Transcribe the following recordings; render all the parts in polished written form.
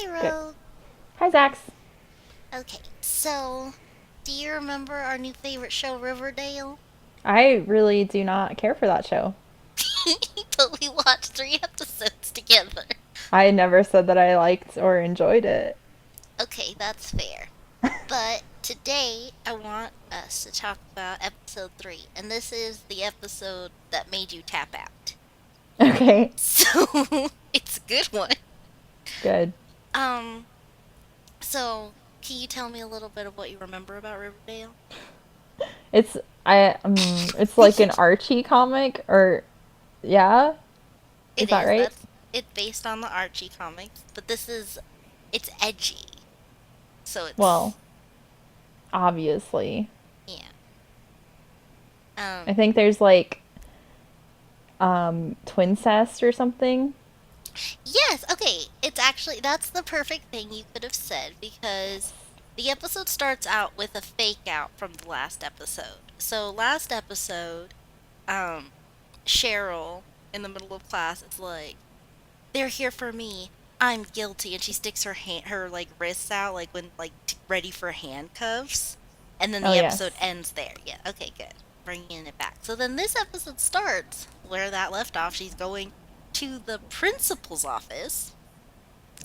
Hi, Good. Ro. Hi, Zax. Okay, so do you remember our new favorite show, Riverdale? I really do not care for that show. But we watched 3 episodes together. I never said that I liked or enjoyed it. Okay, that's fair. But today I want us to talk about episode 3, and this is the episode that made you tap out. Okay, So it's a good one. good. Um, so can you tell me a little bit of what you remember about Riverdale? It's it's like an Archie comic, or yeah, is It that is. right? It's based on the Archie comics, but it's edgy. So Well, obviously. yeah. I think there's like twincest or something. Yes, okay. It's actually that's the perfect thing you could have said because the episode starts out with a fake out from the last episode. So last episode, um Cheryl in the middle of class is like, "They're here for me. I'm guilty." And she sticks her like wrists out like when ready for handcuffs. And then Oh the yes. episode ends there. Yeah, okay, good. Bringing it back. So then this episode starts where that left off. She's going to the principal's office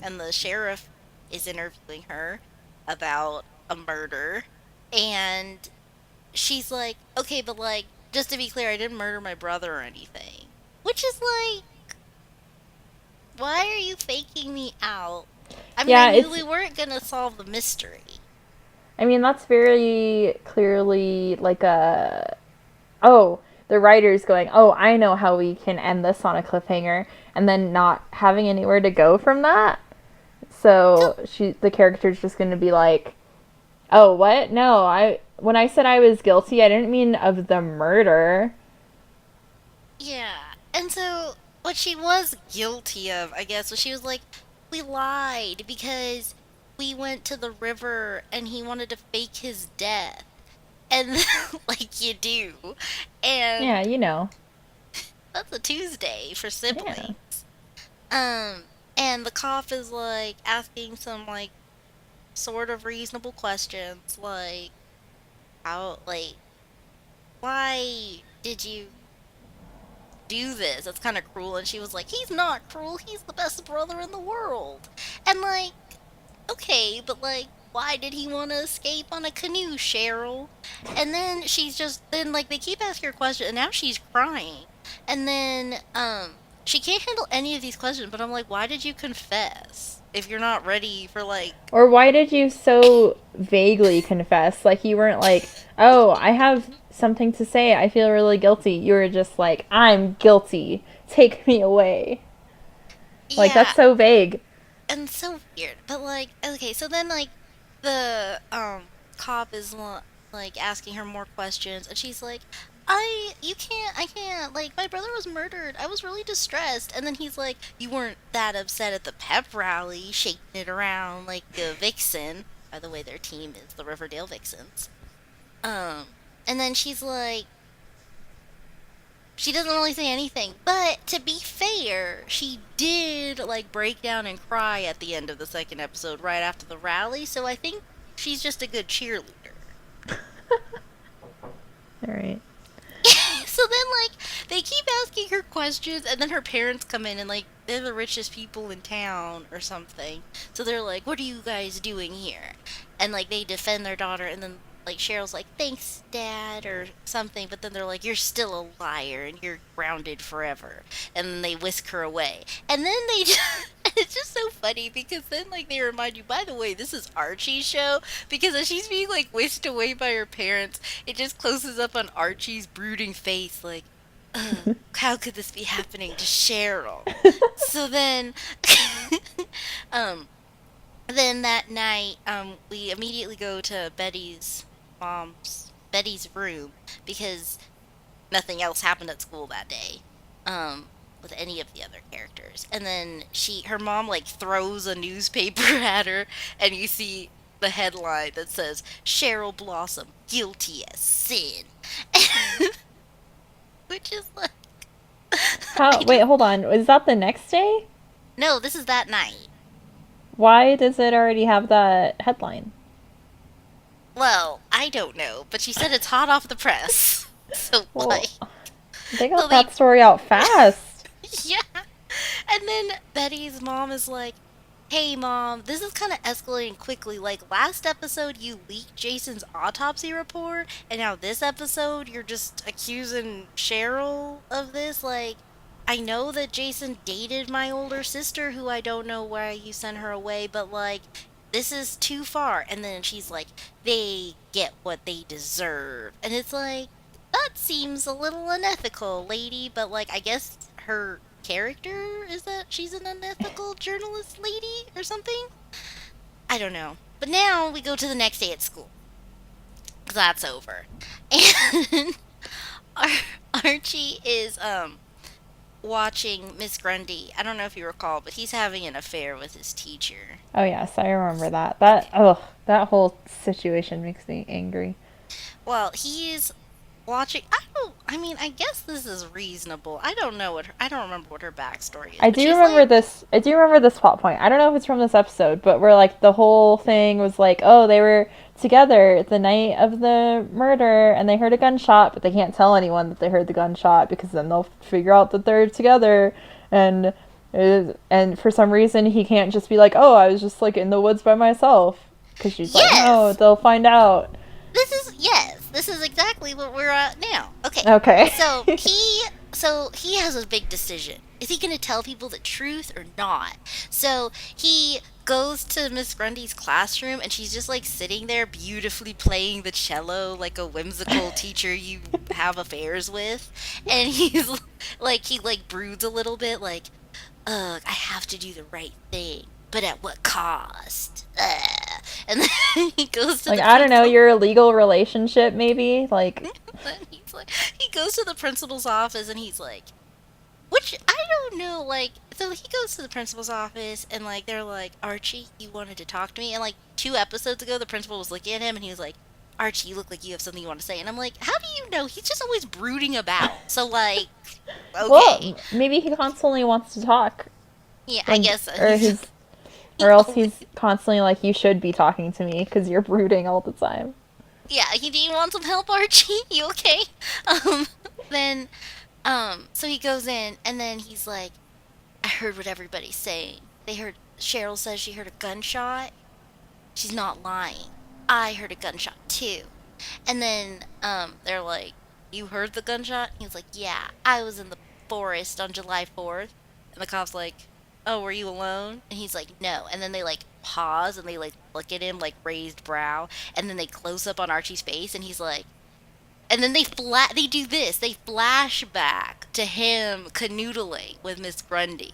and the sheriff is interviewing her about a murder. And she's like, "Okay, but like, just to be clear, I didn't murder my brother or anything." Which is like, why are you faking me out? I mean, I Yeah, knew it's we weren't gonna solve the mystery. I mean that's very clearly like a oh, the writer's going, "Oh, I know how we can end this on a cliffhanger," and then not having anywhere to go from that. So, So the character's just going to be like, "Oh, what? No, I when I said I was guilty, I didn't mean of the murder." yeah. And so, what she was guilty of, I guess, was she was like, "We lied because we went to the river and he wanted to fake his death." And like you do. Yeah, And you know. that's a Tuesday for Yeah. siblings. And the cop is like asking some like sort of reasonable questions like how like why did you do this? That's kind of cruel. And she was like, "He's not cruel. He's the best brother in the world." And like, okay, but like, why did he want to escape on a canoe, Cheryl? And then then like they keep asking her questions, and now she's crying. And then she can't handle any of these questions. But I'm like, why did you confess if you're not ready for like? Or why did you so vaguely confess? Like you weren't like, "Oh, I have something to say. I feel really guilty." You were just like, "I'm guilty. Take me away." Like that's Yeah, so vague. and so weird. But like, okay, so then like the cop is like asking her more questions, and she's like, I can't. Like, my brother was murdered. I was really distressed." And then he's like, "You weren't that upset at the pep rally, shaking it around like a vixen." By the way, their team is the Riverdale Vixens. And then she's like, she doesn't really say anything. But to be fair, she did like break down and cry at the end of the second episode right after the rally. So I think she's just a good cheerleader. All right. So then like they keep asking her questions and then her parents come in and like they're the richest people in town or something. So they're like, "What are you guys doing here?" And like they defend their daughter and then like Cheryl's like, "Thanks, Dad," or something, but then they're like, "You're still a liar and you're grounded forever." And then they whisk her away. And then they just it's just so funny because then like they remind you, by the way, this is Archie's show because as she's being like whisked away by her parents, it just closes up on Archie's brooding face, like, "Ugh, how could this be happening to Cheryl?" So then, um, then that night, we immediately go to Betty's room because nothing else happened at school that day. With any of the other characters. And then her mom like throws a newspaper at her and you see the headline that says Cheryl Blossom guilty as sin. Which is like How? I Wait, just hold on. Is that the next day? no, this is that night. Why does it already have that headline? Well, I don't know, but she said it's hot off the press. So Well, like, they so got they, that story out fast. yeah. And then Betty's mom is like, "Hey, mom, this is kind of escalating quickly. Like last episode, you leaked Jason's autopsy report, and now this episode, you're just accusing Cheryl of this. Like, I know that Jason dated my older sister, who I don't know why you sent her away, but like, this is too far." And then she's like, "They get what they deserve," and it's like, that seems a little unethical, lady. But like, I guess her character is that she's an unethical journalist lady or something. I don't know. But now we go to the next day at school. 'Cause that's over. And Archie is watching Miss Grundy. I don't know if you recall, but he's having an affair with his teacher. Oh yes, I remember that. That whole situation makes me angry. Well, he's watching. I don't. I mean, I guess this is reasonable. I don't know what. I don't remember what her backstory is, I but do she's remember like, this. I do remember this plot point. I don't know if it's from this episode, but where like the whole thing was like, oh, they were together the night of the murder, and they heard a gunshot, but they can't tell anyone that they heard the gunshot because then they'll figure out that they're together, and and for some reason he can't just be like, oh, I was just like in the woods by myself, because she's like, no, yes, they'll find out. this is exactly what we're at now. Okay. Okay. So he has a big decision. Is he going to tell people the truth or not? So he goes to Miss Grundy's classroom and she's just like sitting there beautifully playing the cello like a whimsical teacher you have affairs with. And he's like he like broods a little bit like, ugh, I have to do the right thing. But at what cost? Ugh. And then he goes to Like, the I don't know, principal. your legal relationship maybe, like. And he's like, he goes to the principal's office and he's like, which I don't know, like, so he goes to the principal's office and like they're like, Archie, you wanted to talk to me, and like 2 episodes ago the principal was looking at him and he was like, Archie, you look like you have something you want to say, and I'm like, how do you know? He's just always brooding about. So like, okay, Well, maybe he constantly wants to talk. yeah, I Like, guess or he's his, he or else only, he's constantly like, you should be talking to me because you're brooding all the time. yeah, do you want some help, Archie? You okay? Um, then so he goes in and then he's like, I heard what everybody's saying. They heard Cheryl says she heard a gunshot. She's not lying. I heard a gunshot too. And then they're like, you heard the gunshot? He was like, yeah, I was in the forest on July 4th. And the cop's like, oh, were you alone? And he's like, no. And then they like pause and they like look at him like raised brow. And then they close up on Archie's face and he's like, and then they do this. They flash back to him canoodling with Miss Grundy.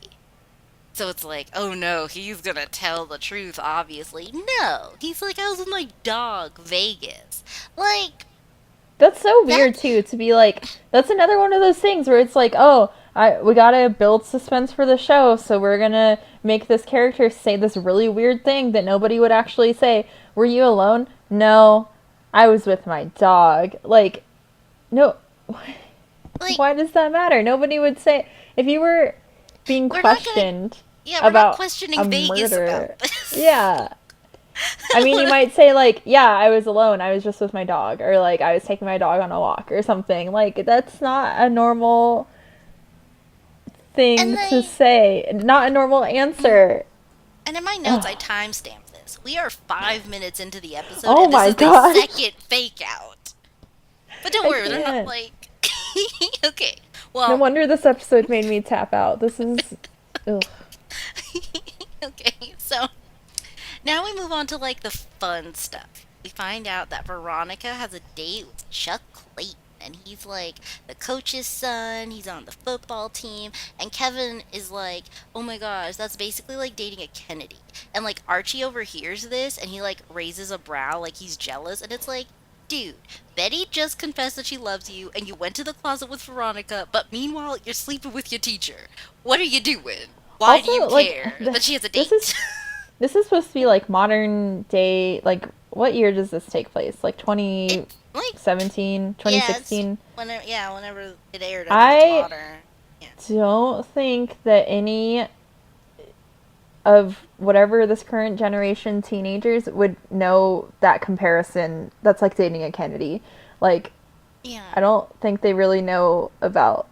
So it's like, oh no, he's gonna tell the truth, obviously. No, he's like, I was with my dog, Vegas. Like, That's so that, weird too, to be like, that's another one of those things where it's like, oh, we gotta build suspense for the show, so we're gonna make this character say this really weird thing that nobody would actually say. Were you alone? No, I was with my dog. Like, no, like, why does that matter? Nobody would say, if you were being we're not gonna, questioned yeah, we're not about a questioning Vegas murder, about this. yeah. I mean, you might say, like, yeah, I was alone. I was just with my dog. Or, like, I was taking my dog on a walk or something. Like, that's not a normal And thing to they, say. Not a normal answer. and in my notes, I Ugh. timestamped this. We are 5 minutes into the episode, Oh and this my is the gosh. second fake out. But don't I worry, they're not can't. like, okay, No well, wonder this episode made me tap out. This is. Ugh. okay, so now we move on to like the fun stuff. We find out that Veronica has a date with Chuck Clayton, and he's like the coach's son. He's on the football team, and Kevin is like, "Oh my gosh, that's basically like dating a Kennedy." And like Archie overhears this, and he like raises a brow, like he's jealous, and it's like, dude, Betty just confessed that she loves you, and you went to the closet with Veronica, but meanwhile you're sleeping with your teacher. What are you doing? Why do Also, you like, care that she has a this is date? this is supposed to be like modern day. Like, what year does this take place? Like It twenty like seventeen, twenty yeah, it's sixteen. whenever it aired, I think it's I modern. Yeah. don't think that any of whatever this current generation teenagers would know that comparison. That's like dating a Kennedy. Like, Yeah. I don't think they really know about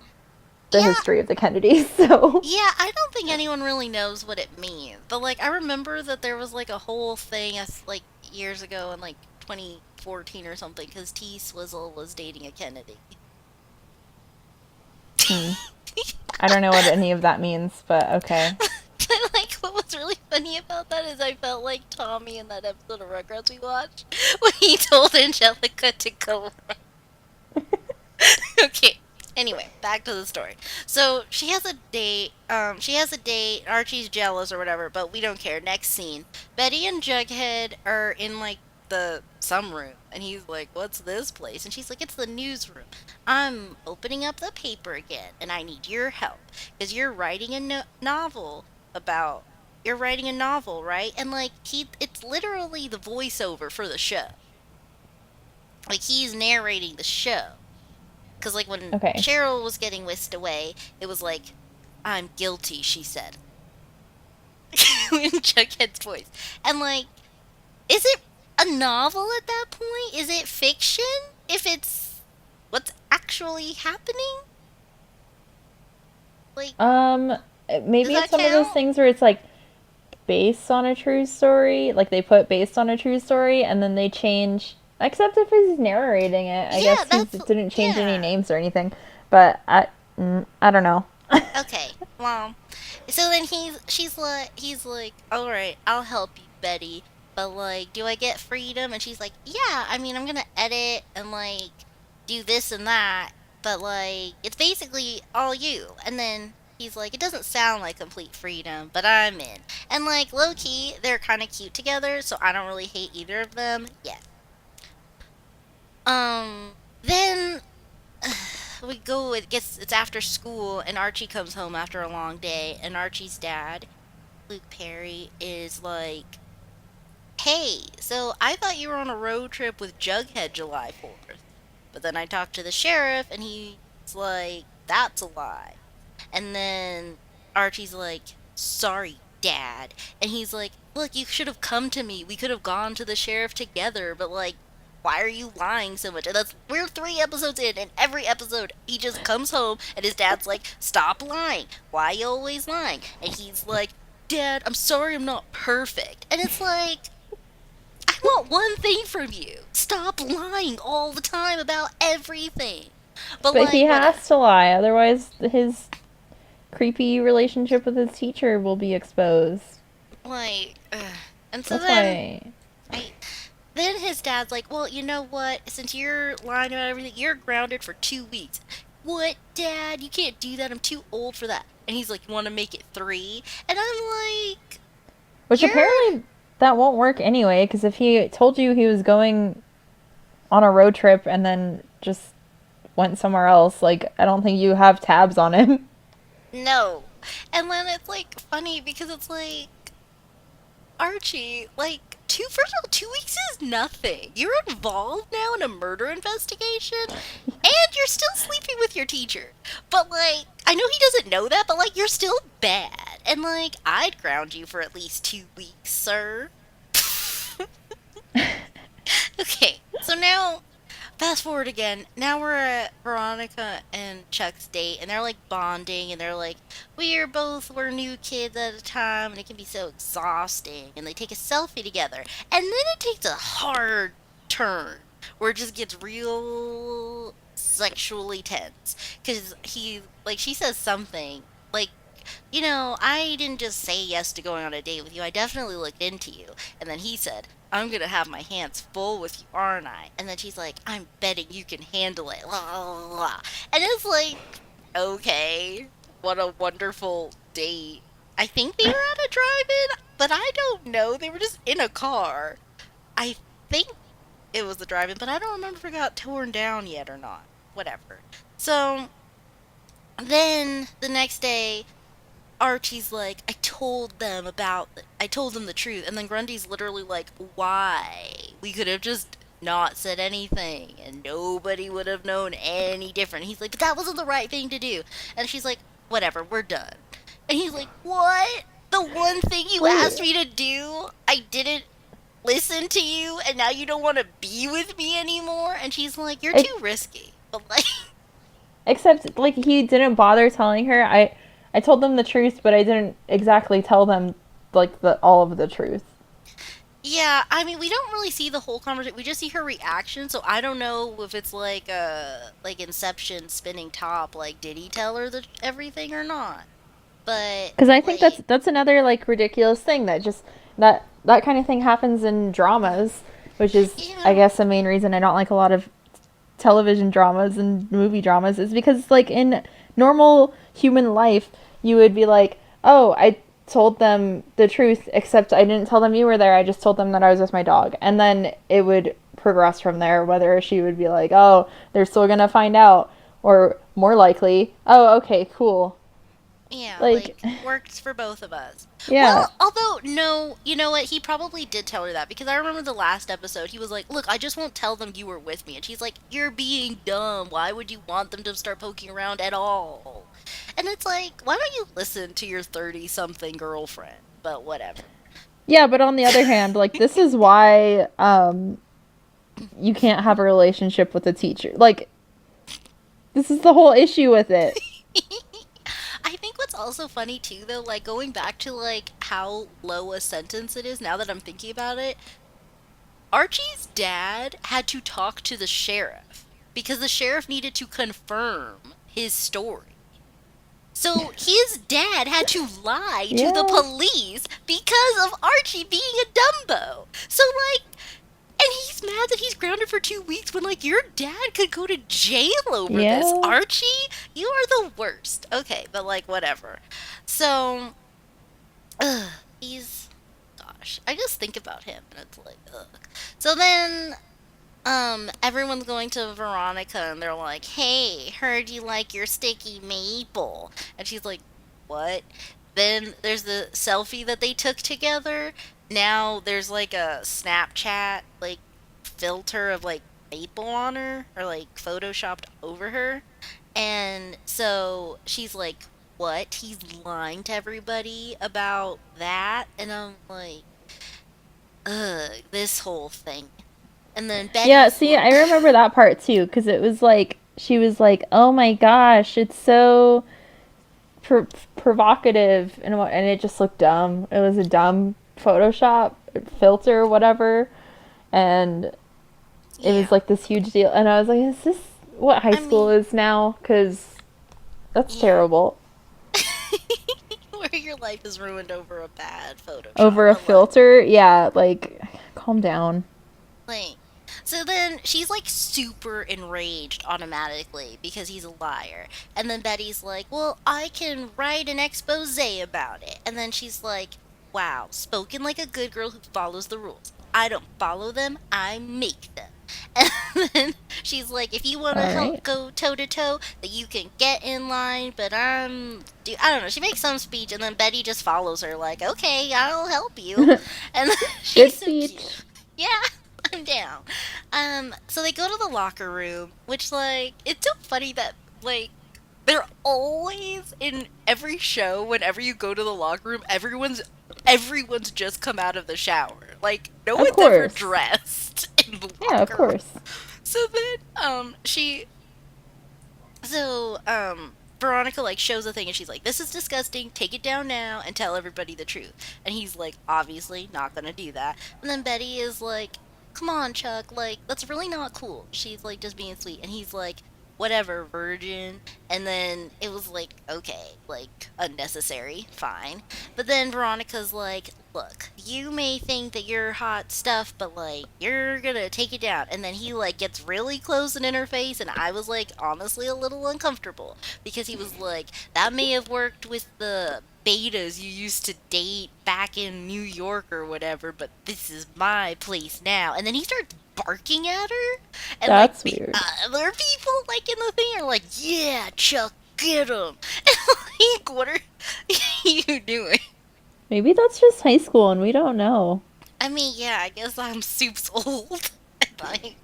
the Yeah, history of the Kennedys. So, yeah, I don't think anyone really knows what it means. But like I remember that there was like a whole thing like years ago in like 2014 or something cuz T Swizzle was dating a Kennedy. I don't know what any of that means, but okay. But like what was really funny about that is I felt like Tommy in that episode of Rugrats we watched when he told Angelica to go. Okay. Anyway, back to the story. So she has a date. She has a date. Archie's jealous or whatever, but we don't care. Next scene, Betty and Jughead are in like the some room, and he's like, "What's this place?" And she's like, "It's the newsroom. I'm opening up the paper again, and I need your help because you're writing a novel about. You're writing a novel, right? And like it's literally the voiceover for the show. Like he's narrating the show." Because, like, when Okay. Cheryl was getting whisked away, it was like, I'm guilty, she said. In Jughead's voice. And, like, is it a novel at that point? Is it fiction? If it's what's actually happening? Like, Um, does maybe it's that one of those count? things where it's like based on a true story. Like they put based on a true story and then they change. Except if he's narrating it, I Yeah, guess he that's. didn't change any Yeah. names or anything. But I don't know. Okay, well, so then he's like, all right, I'll help you, Betty, but like, do I get freedom? And she's like, yeah, I mean, I'm gonna edit and like do this and that, but like, it's basically all you. And then he's like, it doesn't sound like complete freedom, but I'm in. And like, low key, they're kind of cute together, so I don't really hate either of them yet. Then we go it's after school and Archie comes home after a long day and Archie's dad, Luke Perry, is like, "Hey, so I thought you were on a road trip with Jughead July 4th." But then I talked to the sheriff and he's like, "That's a lie." And then Archie's like, "Sorry, Dad." And he's like, "Look, you should have come to me. We could have gone to the sheriff together, but like, why are you lying so much?" And we're 3 episodes in, and every episode he just comes home and his dad's like, "Stop lying. Why are you always lying?" And he's like, "Dad, I'm sorry I'm not perfect." And it's like, I want one thing from you. Stop lying all the time about everything. But But he like, has whatever. to lie, otherwise his creepy relationship with his teacher will be exposed. Like, ugh. And so That's then why. I then his dad's like, "Well, you know what? Since you're lying about everything, you're grounded for 2 weeks." What, Dad? You can't do that. I'm too old for that. And he's like, "You want to make it 3?" And I'm like, Which "You're apparently that won't work anyway, because if he told you he was going on a road trip and then just went somewhere else, like, I don't think you have tabs on him. no." And then it's like funny because it's like, Archie, like, first of all, 2 weeks is nothing. You're involved now in a murder investigation, and you're still sleeping with your teacher. But, like, I know he doesn't know that, but, like, you're still bad. And, like, I'd ground you for at least 2 weeks, sir. Okay, so now fast forward again. Now we're at Veronica and Chuck's date, and they're like bonding, and they're like, we're new kids at a time, and it can be so exhausting. And they take a selfie together, and then it takes a hard turn where it just gets real sexually tense because she says something like, I didn't just say yes to going on a date with you. I definitely looked into you. And then he said, I'm going to have my hands full with you, aren't I? And then she's like, I'm betting you can handle it. La, la, la. And it's like, okay, what a wonderful date. I think they were at a drive in, but I don't know. They were just in a car. I think it was the drive in, but I don't remember if it got torn down yet or not. Whatever. So then the next day, Archie's like, I told them the truth. And then Grundy's literally like, why? We could have just not said anything and nobody would have known any different. He's like, but that wasn't the right thing to do. And she's like, whatever, we're done. And he's like, what? The one thing you Wait, asked me to do, I didn't listen to you, and now you don't want to be with me anymore. And she's like, you're ex- too risky. But like, except like he didn't bother telling her. I told them the truth, but I didn't exactly tell them like the all of the truth. yeah, I mean, we don't really see the whole conversation. We just see her reaction, so I don't know if it's like like Inception spinning top. Like, did he tell her everything or not? But Because I think like, that's another like ridiculous thing that just that kind of thing happens in dramas, which is I yeah, guess the main reason I don't like a lot of television dramas and movie dramas is because like in normal human life you would be like, oh, I told them the truth, except I didn't tell them you were there, I just told them that I was with my dog, and then it would progress from there, whether she would be like, oh, they're still gonna find out, or more likely, oh, okay, cool. yeah, Like, like works for both of us. yeah. Well, although no, you know what? He probably did tell her that because I remember the last episode. He was like, "Look, I just won't tell them you were with me," and she's like, "You're being dumb. Why would you want them to start poking around at all?" And it's like, why don't you listen to your 30-something girlfriend? But whatever. Yeah, but on the other hand, like this is why you can't have a relationship with a teacher. Like this is the whole issue with it. I think what's also funny too, though, like going back to like how low a sentence it is now that I'm thinking about it, Archie's dad had to talk to the sheriff because the sheriff needed to confirm his story. So his dad had to lie to the Yeah. police because of Archie being a Dumbo. So like, and he's mad that he's grounded for 2 weeks when like your dad could go to jail over this. Yeah. Archie, you are the worst. Okay, but like whatever. So, ugh, he's gosh, I just think about him and it's like ugh. So then everyone's going to Veronica and they're like, "Hey, heard you like your sticky maple." And she's like, "What?" Then there's the selfie that they took together. Now there's like a Snapchat like filter of like maple on her or like photoshopped over her. And so she's like, "What? He's lying to everybody about that?" And I'm like, "Ugh, this whole thing." And then Yeah, Betty's see, I like, remember that part too cuz it was like she was like, "Oh my gosh, it's so provocative," and it just looked dumb. It was a dumb Photoshop filter, whatever, and it was yeah. like this huge deal. And I was like, "Is this what high I school mean, is now?" Because that's yeah. terrible. Where your life is ruined over a bad Photoshop. Over a But like, filter, yeah, like calm down. like, so then she's like super enraged automatically because he's a liar. And then Betty's like, well, I can write an expose about it. And then she's like, wow, spoken like a good girl who follows the rules. I don't follow them, I make them. And then she's like, if you want to All help right. go toe to toe, that you can get in line. But I don't know. She makes some speech, and then Betty just follows her, like, okay, I'll help you. And Good she's so cute. speech. Yeah, I'm down. So they go to the locker room, which like it's so funny that like they're always in every show. Whenever you go to the locker room, everyone's just come out of the shower. Like no Of one's ever course. dressed in the Yeah, of locker room. course. So then Veronica like shows the thing and she's like, this is disgusting, take it down now and tell everybody the truth. And he's like, obviously not gonna do that. And then Betty is like, come on, Chuck, like that's really not cool. She's like just being sweet. And he's like, whatever, virgin. And then it was like, okay, like unnecessary, fine. But then Veronica's like, look, you may think that you're hot stuff, but like you're gonna take it down. And then he like gets really close and in her face, and I was like honestly a little uncomfortable because he was like, that may have worked with the betas you used to date back in New York or whatever, but this is my place now. And then he starts barking at her, and like That's the weird. other people like in the thing are like, yeah, Chuck, get him. Like, what are you doing? Maybe that's just high school and we don't know. I mean, yeah, I guess I'm soups old. Like,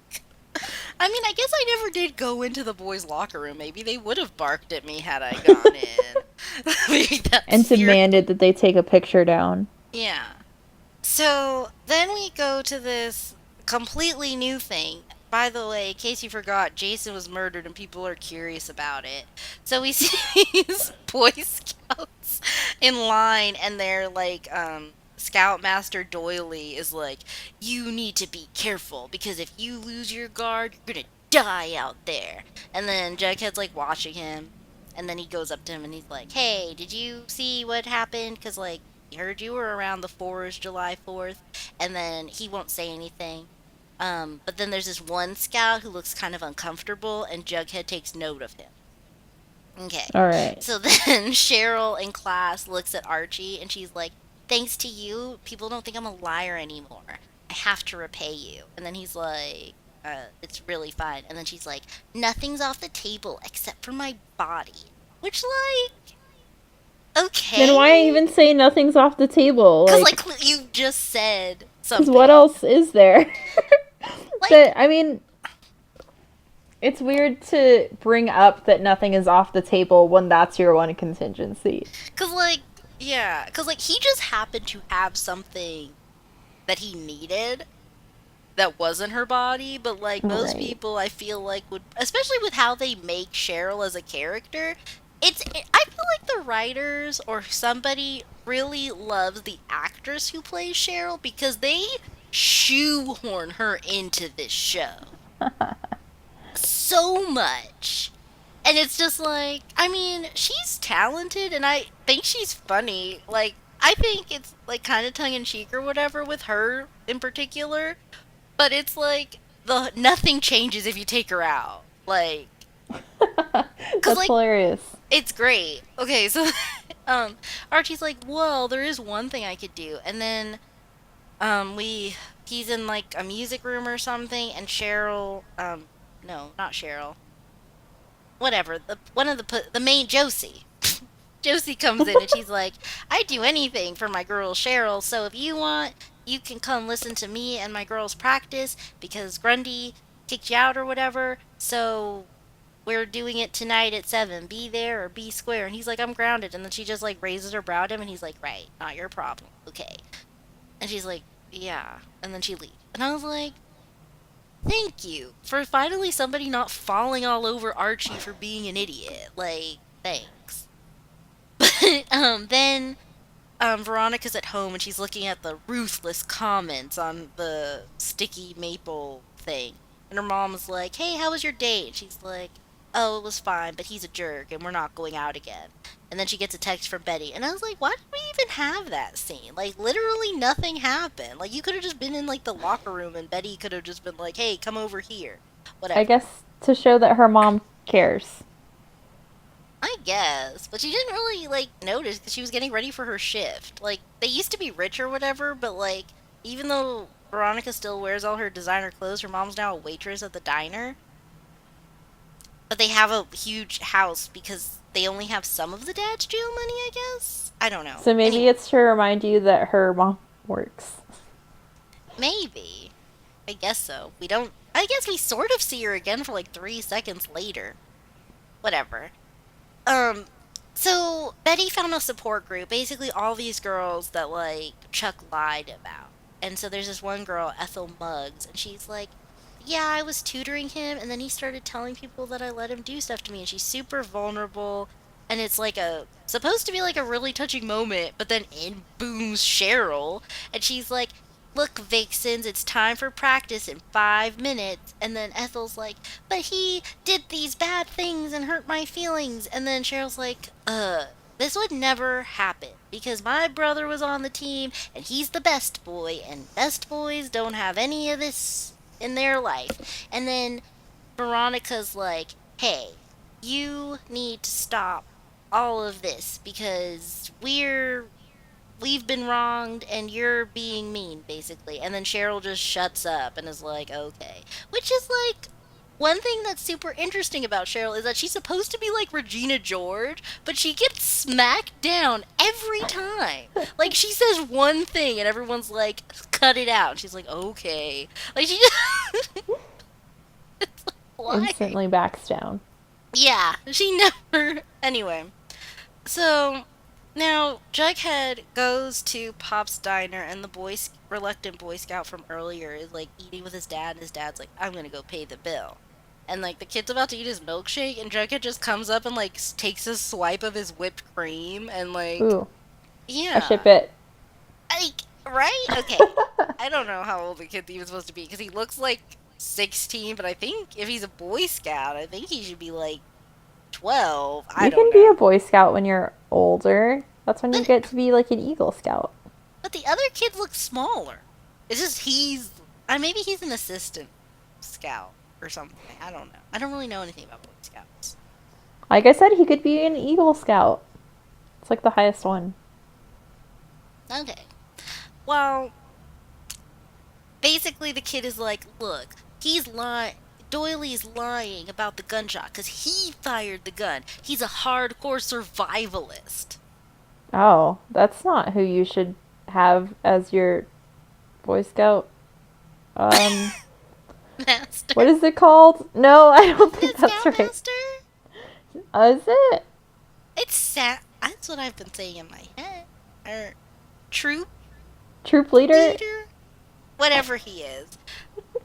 I mean, I guess I never did go into the boys' locker room. Maybe they would have barked at me had I gone in. Maybe And that's your. demanded that they take a picture down. Yeah. So then we go to this completely new thing. By the way, in case you forgot, Jason was murdered and people are curious about it. So we see these Boy Scouts in line and they're like, Scoutmaster Doily is like, you need to be careful because if you lose your guard, you're gonna die out there. And then Jughead's like watching him and then he goes up to him and he's like, hey, did you see what happened? Because, like, heard you were around the 4th, July 4th, and then he won't say anything. But then there's this one scout who looks kind of uncomfortable, and Jughead takes note of him. Okay. All right. So then Cheryl in class looks at Archie, and she's like, thanks to you, people don't think I'm a liar anymore. I have to repay you. And then he's like, it's really fine. And then she's like, nothing's off the table except for my body. Which, like, Then why okay. even say nothing's off the table? Because, Like, like, you just said because what something. else is there? Like, That I mean, it's weird to bring up that nothing is off the table when that's your one contingency. because, like, yeah. Because, like, he just happened to have something that he needed that wasn't her body. But, like, most Right. people, I feel like, would, especially with how they make Cheryl as a character, I feel like the writers or somebody really loves the actress who plays Cheryl because they shoehorn her into this show so much. And it's just like, I mean, she's talented and I think she's funny. Like, I think it's like kind of tongue in cheek or whatever with her in particular, but it's like the nothing changes if you take her out. Like, cuz That's like hilarious. it's great. Okay, so um Archie's like, "Well, there is one thing I could do." And then we he's in like a music room or something and Cheryl no, not Cheryl. Whatever. The main Josie. Josie comes in and she's like, "I'd do anything for my girl Cheryl. So if you want, you can come listen to me and my girls practice because Grundy kicked you out or whatever. So we're doing it tonight at 7. Be there or be square." And he's like, "I'm grounded." And then she just like raises her brow at him and he's like, "Right, not your problem. Okay." And she's like, "Yeah." And then she leaves. And I was like, thank you for finally somebody not falling all over Archie for being an idiot. Like, thanks. But then Veronica's at home and she's looking at the ruthless comments on the sticky maple thing. And her mom's like, "Hey, how was your date?" And she's like, "Oh, it was fine, but he's a jerk and we're not going out again." And then she gets a text from Betty. And I was like, why did we even have that scene? Like, literally nothing happened. Like, you could have just been in, like, the locker room and Betty could have just been like, "Hey, come over here." I Whatever. guess to show that her mom cares. I guess, but she didn't really like notice because she was getting ready for her shift. Like they used to be rich or whatever, but like even though Veronica still wears all her designer clothes, her mom's now a waitress at the diner. But they have a huge house because they only have some of the dad's jail money. I guess I don't know. So maybe Anyway, it's to remind you that her mom works. maybe I guess so. We don't. I guess we sort of see her again for like 3 seconds later. Whatever. Um, so Betty found a support group, basically all these girls that like Chuck lied about. And so there's this one girl, Ethel Muggs, and she's like, "Yeah, I was tutoring him, and then he started telling people that I let him do stuff to me." And she's super vulnerable, and it's like a supposed to be like a really touching moment, but then in booms Cheryl, and she's like, "Look, Vixens, it's time for practice in 5 minutes." And then Ethel's like, "But he did these bad things and hurt my feelings." And then Cheryl's like, this would never happen because my brother was on the team and he's the best boy, and best boys don't have any of this in their life." And then Veronica's like, "Hey, you need to stop all of this because we've been wronged and you're being mean basically." And then Cheryl just shuts up and is like, "Okay." Which is like one thing that's super interesting about Cheryl is that she's supposed to be like Regina George, but she gets smacked down every time. Like she says one thing and everyone's like, "Cut it out." And she's like, "Okay." Like she just why? Instantly backs down. Yeah, she never. Anyway, So now Jughead goes to Pop's diner, and the reluctant Boy Scout from earlier is like eating with his dad, and his dad's like, "I'm gonna go pay the bill." And like the kid's about to eat his milkshake, and Jughead just comes up and like takes a swipe of his whipped cream, and like, Ooh, I ship yeah, it. like right? Okay, I don't know how old the kid's even supposed to be because he looks like 16, but I think if he's a Boy Scout, I think he should be like 12. I You don't can be know. a Boy Scout when you're older. That's when you But get to be like an Eagle Scout. But the other kids look smaller. It's just maybe he's an assistant scout or something. I don't know. I don't really know anything about Boy Scouts. Like I said, he could be an Eagle Scout. It's like the highest one. Okay. Well, basically the kid is like, look, he's lying. Doyley's lying about the gunshot because he fired the gun. He's a hardcore survivalist. Oh, that's not who you should have as your Boy Scout. Um, Master. what is it called? No, I don't Isn't think it that's right. Scoutmaster? Is it? It's sad. That's what I've been saying in my head. Or troop Troop leader? leader? Whatever he is.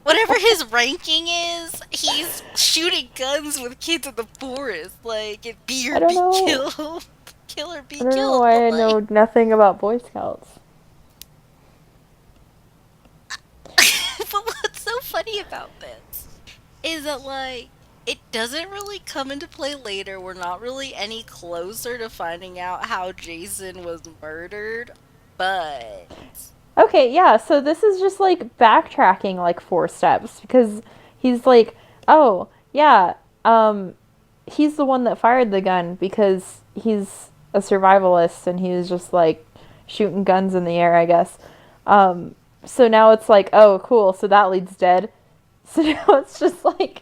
Whatever his ranking is, he's shooting guns with kids in the forest. Like, it be I or don't be know. killed. Kill or be I don't know killed. why But, I like, know nothing about Boy Scouts. but what's so funny about this is that, like, it doesn't really come into play later. We're not really any closer to finding out how Jason was murdered. But, Okay, yeah, so this is just like backtracking like 4 steps because he's like, oh, yeah, um, he's the one that fired the gun because he's a survivalist and he was just like shooting guns in the air, I guess. So now it's like, oh, cool, so that leads dead. So now it's just like,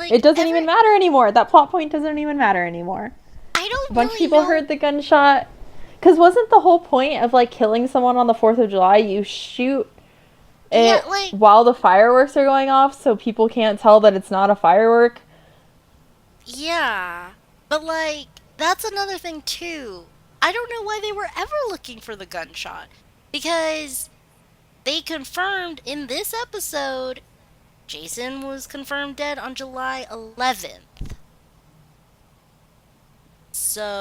it like, doesn't even matter anymore. That plot point doesn't even matter anymore. I A don't bunch of really people know. heard the gunshot. Because wasn't the whole point of like killing someone on the 4th of July, you shoot Yeah, it like, while the fireworks are going off so people can't tell that it's not a firework? yeah. But, like, that's another thing, too. I don't know why they were ever looking for the gunshot. Because they confirmed in this episode Jason was confirmed dead on July 11th.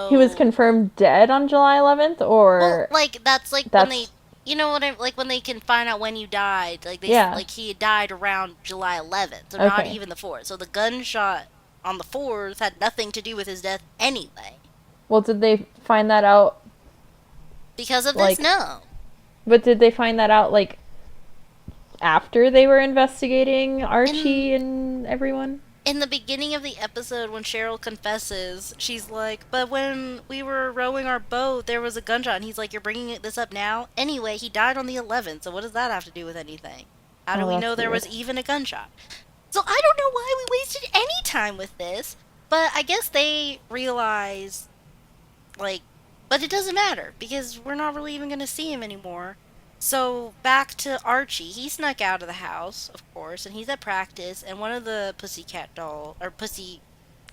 He was So, confirmed dead on July 11th, well, or like that's like when they, that's. you know what I like when they can find out when you died. Yeah. Like he had died around July 11th, so not Okay. even the 4th. So the gunshot on the 4th had nothing to do with his death anyway. Well, did they find that out, Because of this, like. no. But did they find that out, like, after they were investigating In Archie and everyone? in the beginning of the episode when Cheryl confesses, she's like, "But when we were rowing our boat, there was a gunshot." And he's like, "You're bringing this up now? Anyway, he died on the 11th, so what does that have to do with anything? How do Oh, we know that's there weird. was even a gunshot?" So I don't know why we wasted any time with this, but I guess they realize, like, but it doesn't matter because we're not really even going to see him anymore. So back to Archie. He snuck out of the house, of course, and he's at practice. And one of the pussy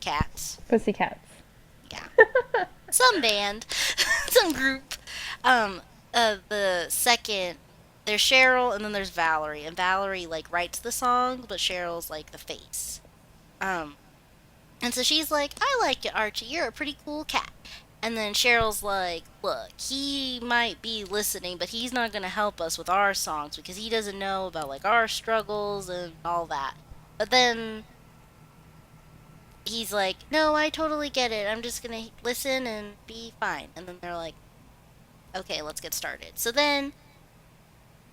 cats, Pussycats. yeah, some band, some group. Um, the second, there's Cheryl, and then there's Valerie, and Valerie like writes the song, but Cheryl's like the face. Um, and so she's like, I like it, Archie. You're a pretty cool cat. And then Cheryl's like, look, he might be listening, but he's not going to help us with our songs because he doesn't know about like our struggles and all that. But then he's like, no, I totally get it. I'm just going to listen and be fine. And then they're like, okay, let's get started. So then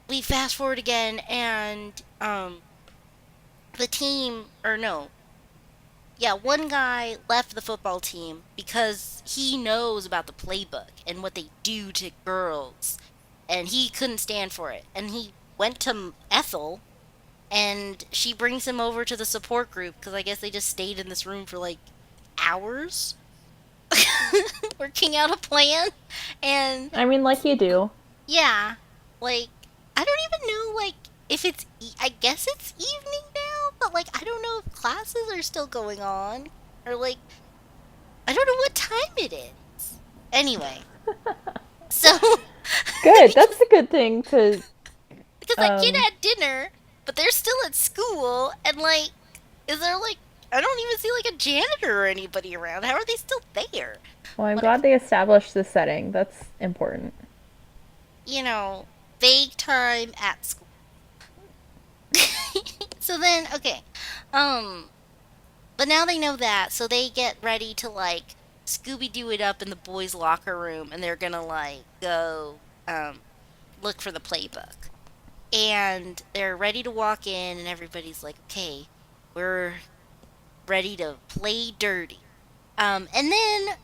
we fast forward again and the team, or no, yeah, one guy left the football team because he knows about the playbook and what they do to girls, and he couldn't stand for it. And he went to Ethel, and she brings him over to the support group because I guess they just stayed in this room for like hours working out a plan. And I mean, like you do. yeah, like I don't even know like if it's I guess it's evening now, but like I don't know if classes are still going on or like I don't know what time it is. Anyway, so Good. That's a good thing to. because I get Um. at dinner, but they're still at school, and like, is there like I don't even see like a janitor or anybody around. How are they still there? Well, I'm glad Whatever. they established the setting. That's important. You know, vague time at school. So then, okay, um, but now they know that, so they get ready to like Scooby Doo it up in the boys' locker room, and they're gonna like go look for the playbook. And they're ready to walk in, and everybody's like, "Okay, we're ready to play dirty." And then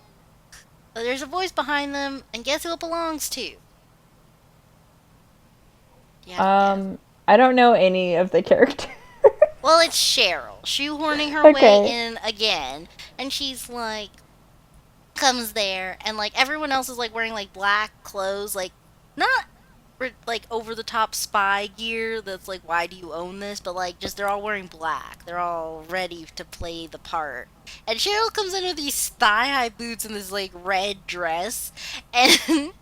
there's a voice behind them, and guess who it belongs to? You have to guess. I don't know any of the characters. Well, it's Cheryl shoehorning her way Okay. in again, and she's like, comes there, and like everyone else is like wearing like black clothes, like not like over the top spy gear that's like why do you own this, but like just they're all wearing black, they're all ready to play the part. And Cheryl comes in with these thigh high boots and this like red dress, and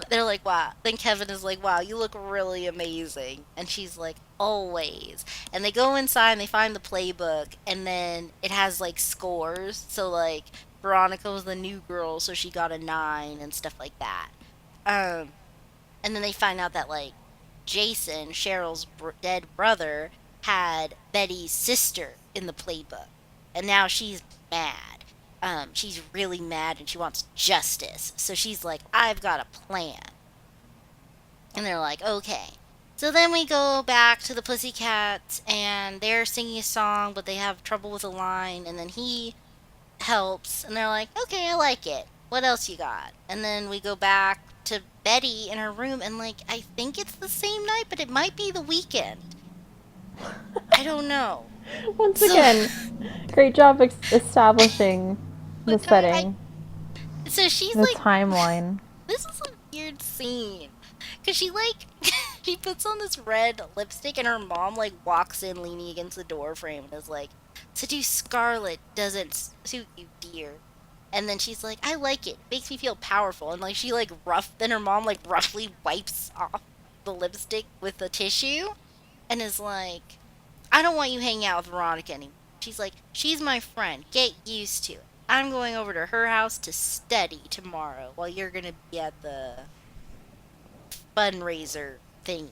they're like, wow. Then Kevin is like, wow, you look really amazing. And she's like, always. And they go inside and they find the playbook, and then it has like scores. So, like, Veronica was the new girl, so she got a 9 and stuff like that. Um, and then they find out that, like, Jason, Cheryl's dead brother, had Betty's sister in the playbook. And now she's mad. She's really mad and she wants justice. So she's like, I've got a plan. And they're like, okay. So then we go back to the Pussycats and they're singing a song, but they have trouble with a line. And then he helps and they're like, okay, I like it. What else you got? And then we go back to Betty in her room and, like, I think it's the same night, but it might be the weekend. I don't know. Once So, again, great job establishing the what time? setting, So she's the like, timeline. this is a weird scene. Because she, like, she puts on this red lipstick and her mom, like, walks in leaning against the door frame and is like, seduce Scarlet doesn't suit you, dear. And then she's like, I like it. It makes me feel powerful. And, like, she, like, then her mom, like, roughly wipes off the lipstick with a tissue and is like, I don't want you hanging out with Veronica anymore. She's like, she's my friend. Get used to it. I'm going over to her house to study tomorrow while you're going to be at the fundraiser thing.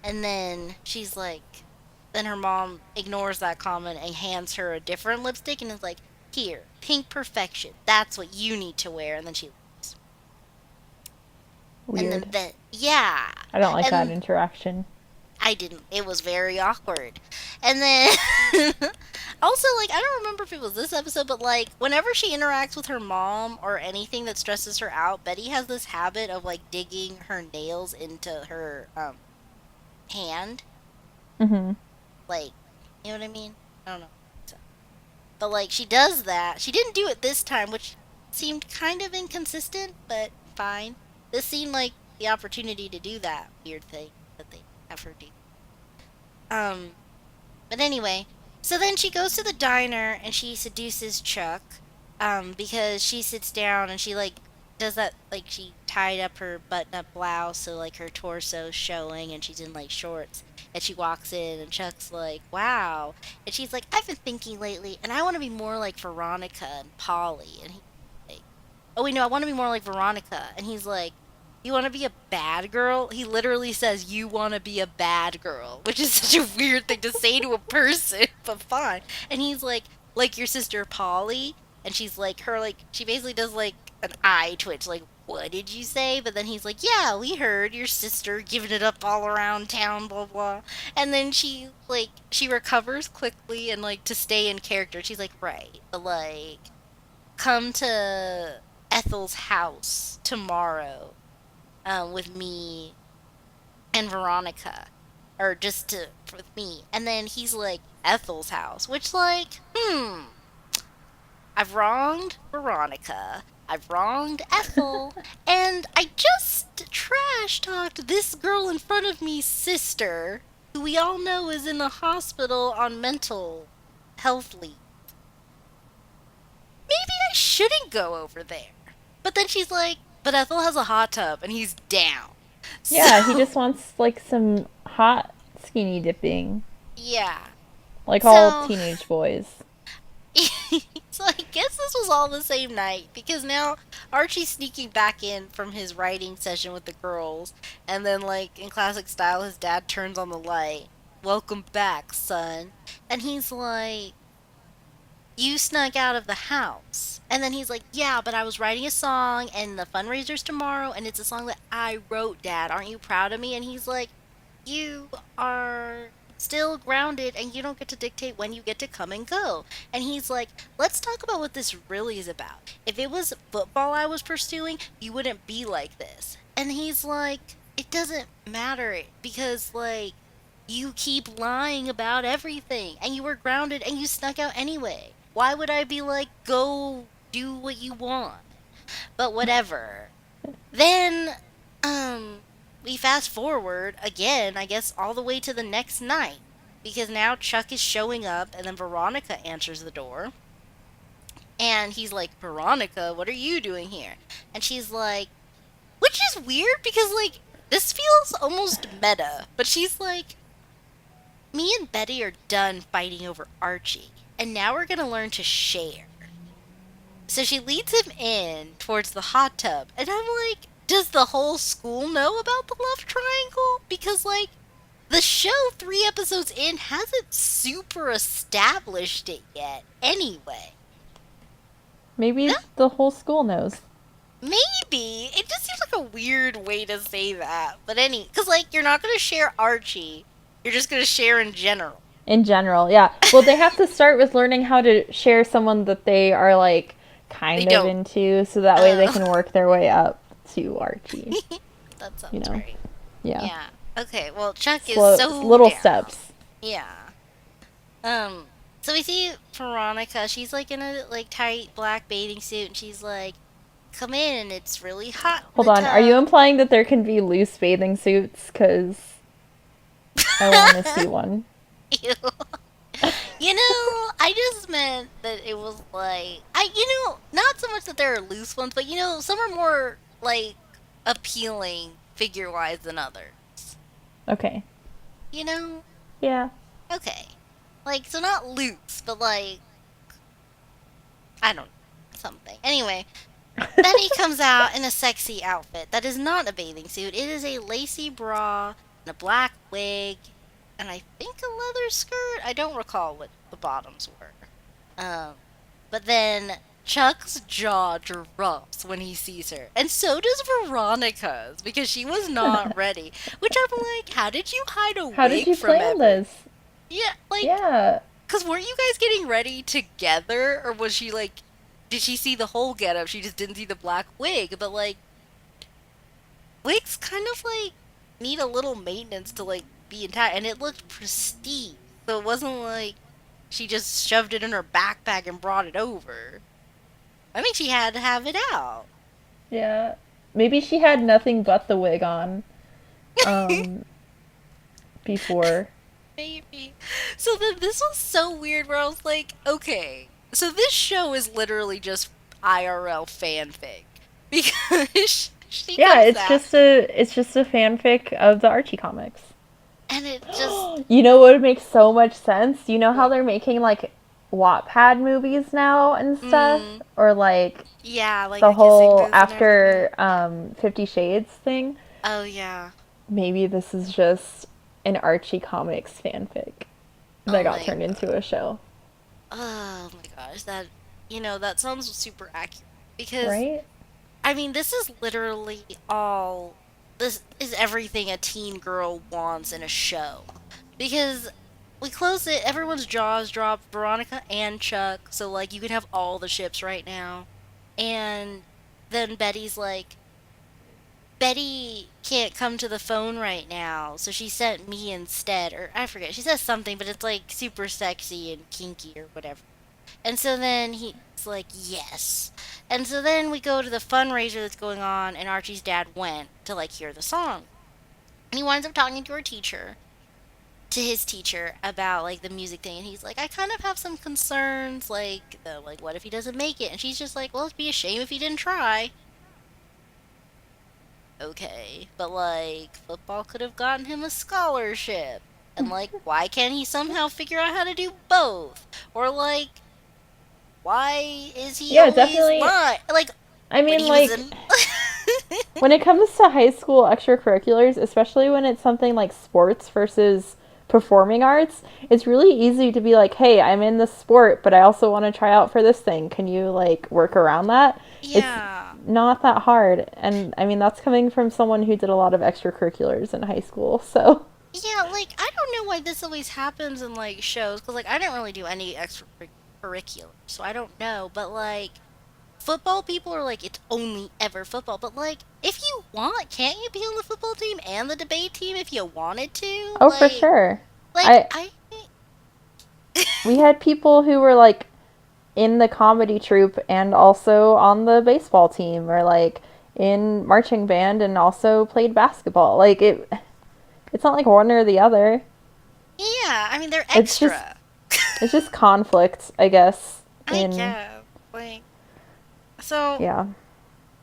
And then she's like, then her mom ignores that comment and hands her a different lipstick and is like, here, pink perfection. That's what you need to wear. And then she leaves. And Weird. then yeah. I don't like that And interaction. I didn't. It was very awkward. And then also, like, I don't remember if it was this episode, but like whenever she interacts with her mom or anything that stresses her out, Betty has this habit of like digging her nails into her hand. Hmm. Like, you know what I mean? I don't know. So, but like she does that. She didn't do it this time, which seemed kind of inconsistent, but fine. This seemed like the opportunity to do that weird thing that they have her do. Um But anyway, so then she goes to the diner and she seduces Chuck, because she sits down and she like does that, like she tied up her button up blouse so like her torso's showing and she's in like shorts, and she walks in and Chuck's like, wow. And she's like, I've been thinking lately and I want to be more like Veronica and Polly. And he's like, oh wait, no, I want to be more like Veronica. And he's like, you want to be a bad girl? He literally says, you want to be a bad girl, which is such a weird thing to say to a person, but fine. And he's like your sister Polly. And she's like, she basically does like an eye twitch, like, what did you say? But then he's like, yeah, we heard your sister giving it up all around town, blah, blah. And then she recovers quickly and, like, to stay in character, she's like, right, but, like, come to Ethel's house tomorrow, with me and Veronica, or just to with me. And then he's like, Ethel's house, which, like, I've wronged Veronica. I've wronged Ethel, and I just trash talked this girl in front of me's sister, who we all know is in the hospital on mental health leave. Maybe I shouldn't go over there. But then she's like, but Ethel has a hot tub and he's down. Yeah, he So, just wants like some hot skinny dipping, yeah. like all So, teenage boys. so I guess this was all the same night because now Archie's sneaking back in from his writing session with the girls, and then, like, in classic style, his dad turns on the light. Welcome back, son. And he's like, you snuck out of the house. And then he's like, yeah, but I was writing a song and the fundraiser's tomorrow and it's a song that I wrote, Dad. Aren't you proud of me? And he's like, you are still grounded and you don't get to dictate when you get to come and go. And he's like, let's talk about what this really is about. If it was football I was pursuing, you wouldn't be like this. And he's like, it doesn't matter because, like, you keep lying about everything and you were grounded and you snuck out anyway. Why would I be like, go do what you want? But whatever. Then, we fast forward again, I guess, all the way to the next night. Because now Chuck is showing up and then Veronica answers the door. And he's like, Veronica, what are you doing here? And she's like, which is weird because, like, this feels almost meta. But she's like, me and Betty are done fighting over Archie, and now we're gonna learn to share. So she leads him in towards the hot tub, and I'm like, does the whole school know about the love triangle? Because, like, the show 3 episodes in hasn't super established it yet anyway. Maybe No, the whole school knows. maybe. It just seems like a weird way to say that. But because, like, you're not gonna share Archie, you're just gonna share in general. In general, yeah. Well, they have to start with learning how to share someone that they are like They kind of don't. into, so that way they Oh. can work their way up to Archie. That You sounds know, right. yeah. Yeah. Okay. Well, Chuck is Slow, so little down. steps. Yeah. So we see Veronica. She's like in a like tight black bathing suit, and she's like, "Come in. It's really hot in Hold the on, are you tub." implying that there can be loose bathing suits? Because I want to see one. Ew. I just meant that it was like not so much that there are loose ones, but some are more like appealing figure wise than others. Okay. You know? Yeah. Okay. Like, so not loose, but like, I don't know, something. Anyway, Betty comes out in a sexy outfit that is not a bathing suit. It is a lacy bra and a black wig and I think a leather skirt. I don't recall what the bottoms were. Um, but then Chuck's jaw drops when he sees her, and so does Veronica's because she was not ready. Which I'm like, how did you hide a How did wig you from plan everyone? this? Yeah, like, Yeah. because weren't you guys getting ready together, or was she like, did she see the whole getup? She just didn't see the black wig, but like, wigs kind of like need a little maintenance to like be intact, and it looked pristine, so it wasn't like she just shoved it in her backpack and brought it over. I think she had to have it out. Yeah. Maybe she had nothing but the wig on um before. Maybe. So then this was so weird where I was like, okay, so this show is literally just IRL fanfic. Because she Yeah, comes out it's just a fanfic of the Archie comics. and it just You know what would make so much sense? You know how what? they're making like Wattpad movies now and stuff, Mm, or like yeah, like the the kissing whole booth and everything. after 50 Shades thing. Oh yeah. Maybe this is just an Archie comics fanfic that Oh got my turned into god. a show, Oh my gosh. That sounds super accurate. Because right? I mean, this is literally all. This is everything a teen girl wants in a show. Because we close it, everyone's jaws drop, Veronica and Chuck, so, like, you can have all the ships right now. And then Betty's like, Betty can't come to the phone right now, so she sent me instead. Or I forget, she says something, but it's like super sexy and kinky or whatever. And so then he's like, yes. And so then we go to the fundraiser that's going on, and Archie's dad went to like hear the song. And he winds up talking to her teacher to his teacher about like the music thing, and he's like, I kind of have some concerns, like what if he doesn't make it? And she's just like, well, it'd be a shame if he didn't try. Okay, but like football could have gotten him a scholarship. And like, why can't he somehow figure out how to do both? Or like, why is he Yeah, always definitely. lying? Like I when mean, he was like, in when it comes to high school extracurriculars, especially when it's something like sports versus performing arts, it's really easy to be like, hey, I'm in this sport, but I also want to try out for this thing. Can you, like, work around that? It's Yeah. not that hard. And I mean, that's coming from someone who did a lot of extracurriculars in high school. So, Yeah, like I don't know why this always happens in like shows cuz like I didn't really do any extracurricular. So I don't know, but like football people are like it's only ever football, but like if you want, can't you be on the football team and the debate team if you wanted to? oh, for sure. Like I I We had people who were like in the comedy troupe and also on the baseball team or like in marching band and also played basketball. Like it's not like one or the other. Yeah, I mean they're It's just extra. it's just conflict, I guess, I in guess. Like so yeah.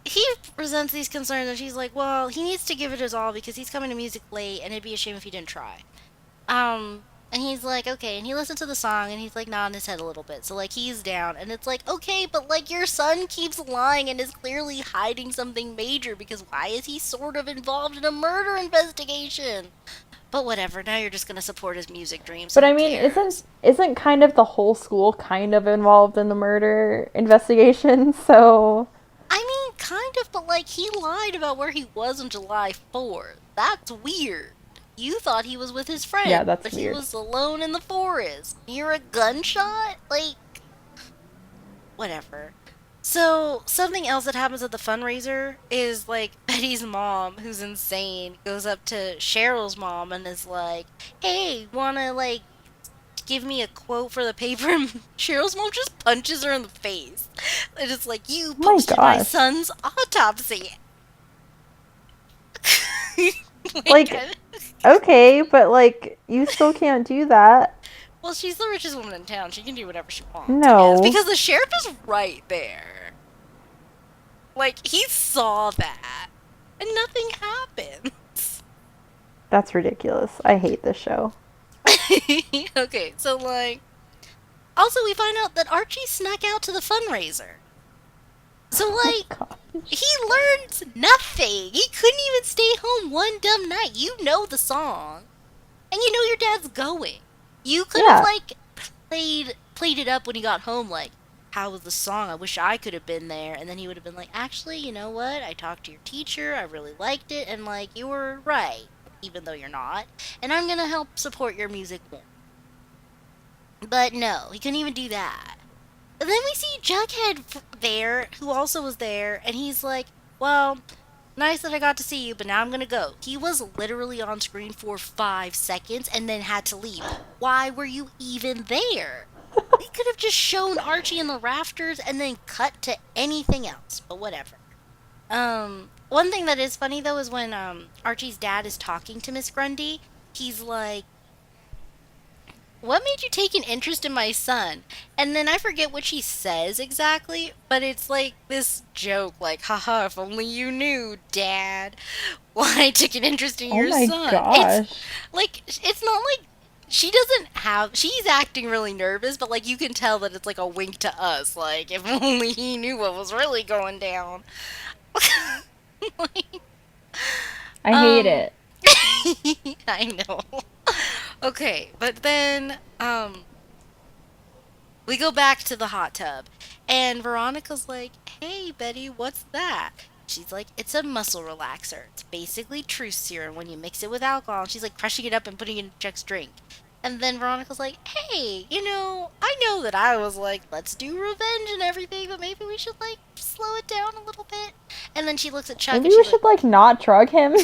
he presents these concerns and she's like, "Well, he needs to give it his all because he's coming to music late and it'd be a shame if he didn't try." And he's like, okay, and he listens to the song and he's like nodding his head a little bit. So like he's down and it's like, okay, but like your son keeps lying and is clearly hiding something major because why is he sort of involved in a murder investigation? But whatever, now you're just gonna support his music dream, so But I who mean, cares? isn't kind of the whole school kind of involved in the murder investigation? So, I mean, kind of, but like he lied about where he was on July 4th. That's weird. You thought he was with his yeah, friend, that's but he weird. was alone in the forest near a gunshot? Like, whatever. So, something else that happens at the fundraiser is like Betty's mom, who's insane, goes up to Cheryl's mom and is like, hey, wanna like give me a quote for the paper? And Cheryl's mom just punches her in the face. And it's like, you Oh my posted my gosh. son's autopsy. like, Like, okay, but like you still can't do that. well, she's the richest woman in town. She can do whatever she wants, I guess. No. Because the sheriff is right there. Like, he saw that. And nothing happens. That's ridiculous. I hate this show. Okay, so, like, also we find out that Archie snuck out to the fundraiser. So, Oh my like, gosh. he learns nothing. He couldn't even stay home one dumb night. You know the song. And you know your dad's going. You could have, Yeah. like, played it up when he got home, like, how was the song? I wish I could have been there. And then he would have been like, actually, you know what? I talked to your teacher. I really liked it. And, like, you were right, even though you're not. And I'm going to help support your music more. But no, he couldn't even do that. And then we see Jughead there, who also was there, and he's like, well, nice that I got to see you, but now I'm gonna go. He was literally on screen for 5 seconds and then had to leave. Why were you even there? They could have just shown Archie in the rafters and then cut to anything else, but whatever. One thing that is funny though is when Archie's dad is talking to Miss Grundy, he's like, what made you take an interest in my son? And then I forget what she says exactly, but it's like this joke, like, haha, if only you knew, Dad, why I took an interest in Oh your my son. It's gosh. like, it's not like she doesn't have, she's acting really nervous, but like you can tell that it's like a wink to us, like, if only he knew what was really going down. like, I hate um, it. I know. Okay, but then we go back to the hot tub, and Veronica's like, "Hey, Betty, what's that?" She's like, "It's a muscle relaxer. It's basically truth serum when you mix it with alcohol." And she's like crushing it up and putting it in Chuck's drink. And then Veronica's like, "Hey, I know that I was like, let's do revenge and everything, but maybe we should like slow it down a little bit." And then she looks at Chuck Maybe and we she's like, should like not drug him.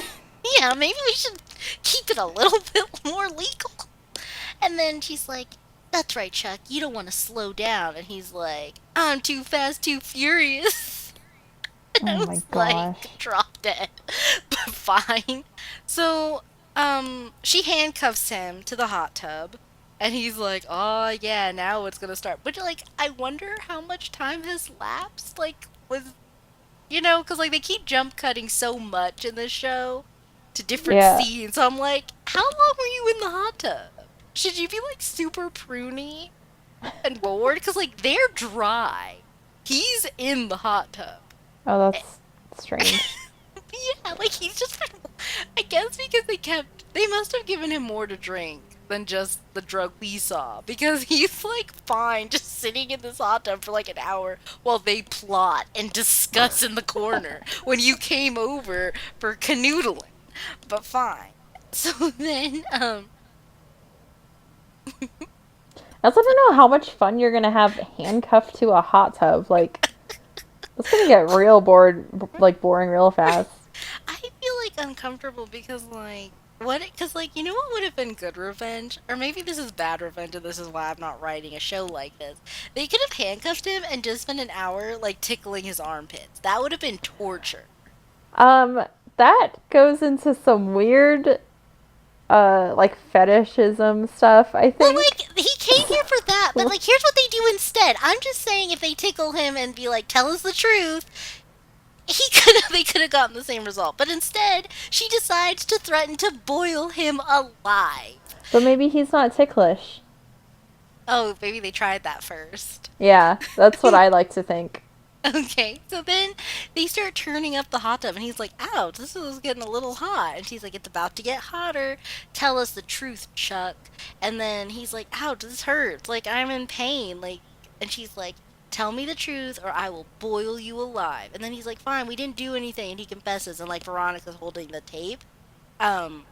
"Yeah, maybe we should keep it a little bit more legal." And then she's like, that's right, Chuck, you don't want to slow down. And he's like, I'm too fast, too furious. Oh I my was like, gosh. drop dead. But fine. So, She handcuffs him to the hot tub, and he's like, "Oh yeah, now it's gonna start." But like, I wonder how much time has lapsed. Like, with because like they keep jump cutting so much in this show to different Yeah. scenes. So I'm like, how long were you in the hot tub? Should you be like super pruny and bored? Because like they're dry. He's in the hot tub. Oh, Eh, that's strange. yeah, like he's just been. I guess because they must have given him more to drink than just the drug we saw. Because he's like fine just sitting in this hot tub for like an hour while they plot and discuss in the corner when you came over for canoodling. But fine. So then, I also don't know how much fun you're gonna have handcuffed to a hot tub. Like, that's gonna get real boring real fast. I feel like uncomfortable because like what because like what would have been good revenge, or maybe this is bad revenge and this is why I'm not writing a show like this. They could have handcuffed him and just spent an hour like tickling his armpits. That would have been torture. Um, that goes into some weird, like fetishism stuff, I Well, think. like he came here for that, but like here's what they do instead. I'm just saying if they tickle him and be like, "Tell us the truth," they could have gotten the same result. But instead, she decides to threaten to boil him alive. But maybe he's not ticklish. Oh, maybe they tried that first. Yeah, that's what I like to think. Okay, so then they start turning up the hot tub, and he's like, "Ouch, this is getting a little hot." And she's like, "It's about to get hotter. Tell us the truth, Chuck." And then he's like, "Ouch, this hurts. Like I'm in pain." And she's like, "Tell me the truth, or I will boil you alive." And then he's like, "Fine, we didn't do anything." And he confesses, and like Veronica's holding the tape. Um,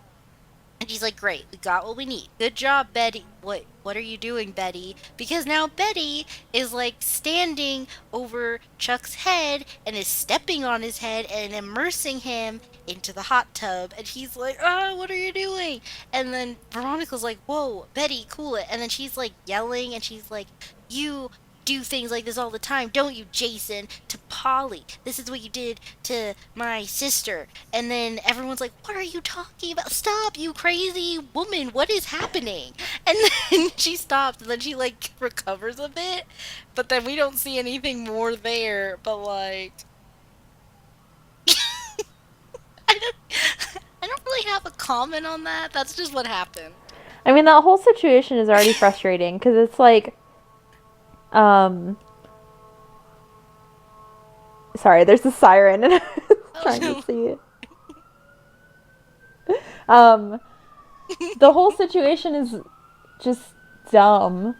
And she's like, "Great, we got what we need. Good job, Betty." What are you doing, Betty? Because now Betty is like standing over Chuck's head and is stepping on his head and immersing him into the hot tub. And he's like, "Oh, what are you doing?" And then Veronica's like, "Whoa, Betty, cool it." And then she's like yelling and she's like, "You do things like this all the time, don't you, Jason?" To Polly. "This is what you did to my sister." And then everyone's like, "What are you talking about? Stop, you crazy woman. What is happening?" And then she stops and then she like recovers a bit. But then we don't see anything more there. But like I don't I don't really have a comment on that. That's just what happened. I mean, that whole situation is already frustrating because it's like, um, sorry, there's a siren and I was Oh trying to no. see it. Um, the whole situation is just dumb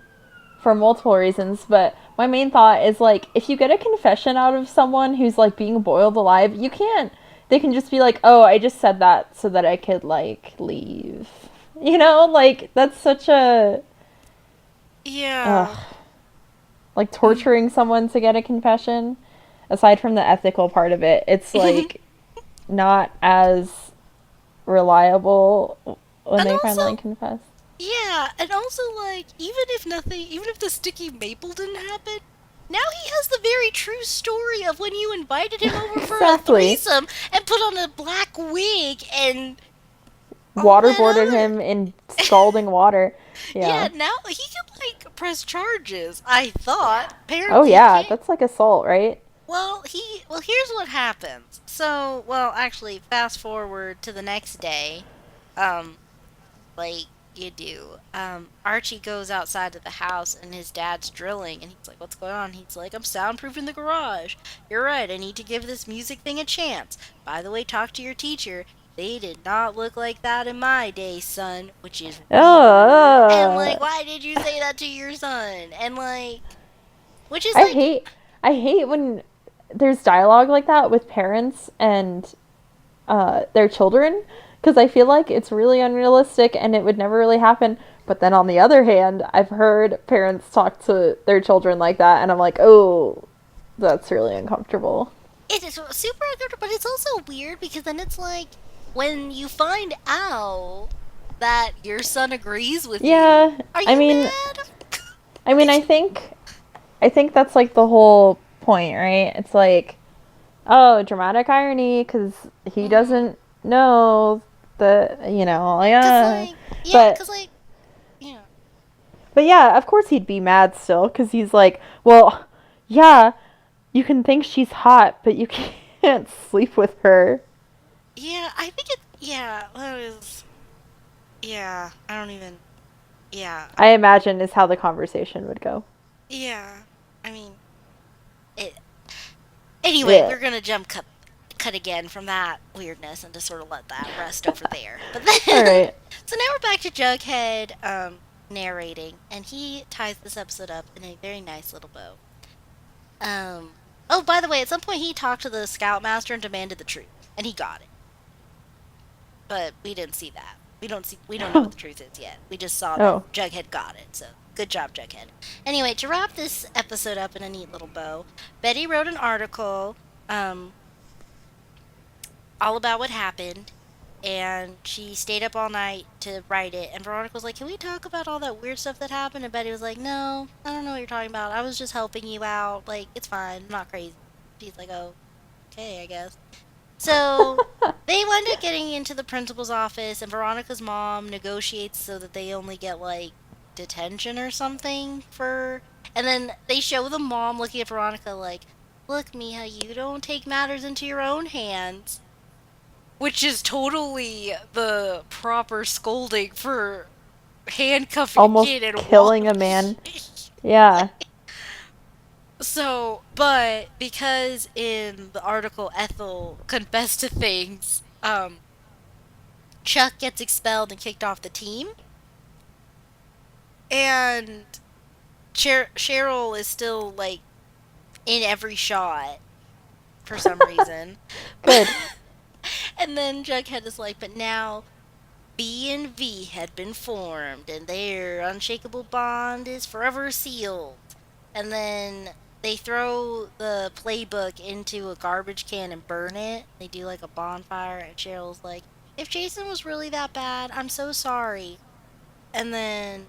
for multiple reasons, but my main thought is like if you get a confession out of someone who's like being boiled alive, you can't they can just be like, "Oh, I just said that so that I could like leave." Like that's such a Yeah. ugh, like torturing someone to get a confession. Aside from the ethical part of it, it's like not as reliable when And they also, finally confess. yeah, and also like even if the sticky maple didn't happen, now he has the very true story of when you invited him over for a Exactly. threesome and put on a black wig and all that Waterboarded other. him in scalding water. Yeah, Yeah. now he can like press charges. I thought Oh apparently he yeah, can't. that's like assault, right? Well, here's what happens. So, well, actually, fast forward to the next day. Um, like you do. Archie goes outside of the house and his dad's drilling and he's like, "What's going on?" He's like, "I'm soundproofing the garage. You're right, I need to give this music thing a chance. By the way, talk to your teacher. They did not look like that in my day, son," which is weird. And like, Oh, why did you say that to your son? And like, which is I like, hate I hate when there's dialogue like that with parents and their children because I feel like it's really unrealistic and it would never really happen. But then on the other hand, I've heard parents talk to their children like that, and I'm like, oh, that's really uncomfortable. it is super uncomfortable, but it's also weird because then it's like when you find out that your son agrees with you, Yeah, are I you mean, mad? I mean, Like, I think I think that's like the whole point, right? It's like, oh, dramatic irony because he mm-hmm. doesn't know. Cause yeah. like, yeah, But cause like, yeah, but yeah, of course he'd be mad still because he's like, well, yeah, you can think she's hot, but you can't sleep with her. yeah. I think it. Yeah, that is. Yeah, I don't even. Yeah, I imagine is how the conversation would go. yeah. I mean, it. Anyway, Yeah. we're gonna cut again from that weirdness and just sort of let that rest over there. But then, All right. so now we're back to Jughead narrating, and he ties this episode up in a very nice little bow. Oh, by the way, at some point he talked to the scoutmaster and demanded the truth, and he got it. But we didn't see that. We don't know what the truth is yet. We just saw that Oh, Jughead got it. So good job, Jughead. Anyway, to wrap this episode up in a neat little bow, Betty wrote an article um, all about what happened, and she stayed up all night to write it. And Veronica was like, "Can we talk about all that weird stuff that happened?" And Betty was like, "No, I don't know what you're talking about. I was just helping you out. Like, it's fine. I'm not crazy." She's like, "Oh, okay, I guess." So they wind up getting into the principal's office, and Veronica's mom negotiates so that they only get like detention or something for. And then they show the mom looking at Veronica like, "Look, Mija, you don't take matters into your own hands," which is totally the proper scolding for handcuffing a almost kid and killing a walking. man. Yeah. So, but because in the article Ethel confessed to things, Chuck gets expelled and kicked off the team, and Cheryl is still like in every shot for some reason. Good. And then Jughead is like, but now B and V had been formed, and their unshakable bond is forever sealed. And then they throw the playbook into a garbage can and burn it. They do like a bonfire, and Cheryl's like, if Jason was really that bad, I'm so sorry. And then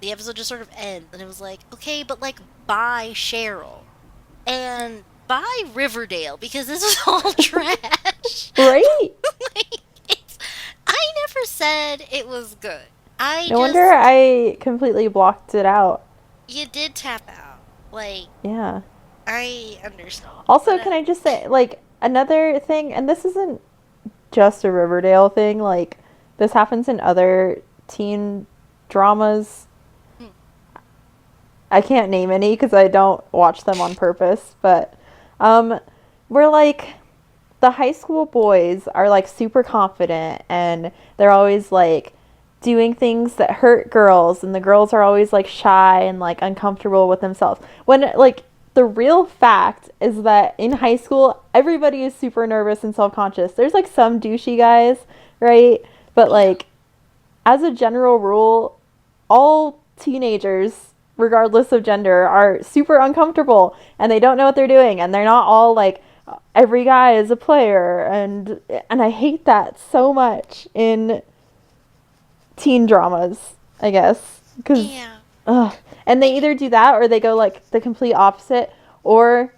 the episode just sort of ends, and it was like, okay, but like, bye, Cheryl. And bye, Riverdale, because this is all trash. Right? Like, it's, I never said it was good. I No wonder just, I completely blocked it out. you did tap out. Like, Yeah. I understand. Also, But, can I just say, like, another thing, and this isn't just a Riverdale thing, like, this happens in other teen dramas. hmm, I can't name any because I don't watch them on purpose, but um, we're like, the high school boys are like super confident and they're always like doing things that hurt girls, and the girls are always like shy and like uncomfortable with themselves. When like the real fact is that in high school, everybody is super nervous and self conscious. There's like some douchey guys, right? But yeah. like, as a general rule, all teenagers, regardless of gender, are super uncomfortable and they don't know what they're doing, and they're not all like every guy is a player, and I hate that so much in teen dramas, I guess, because Yeah. and they Like, either do that or they go like the complete opposite, or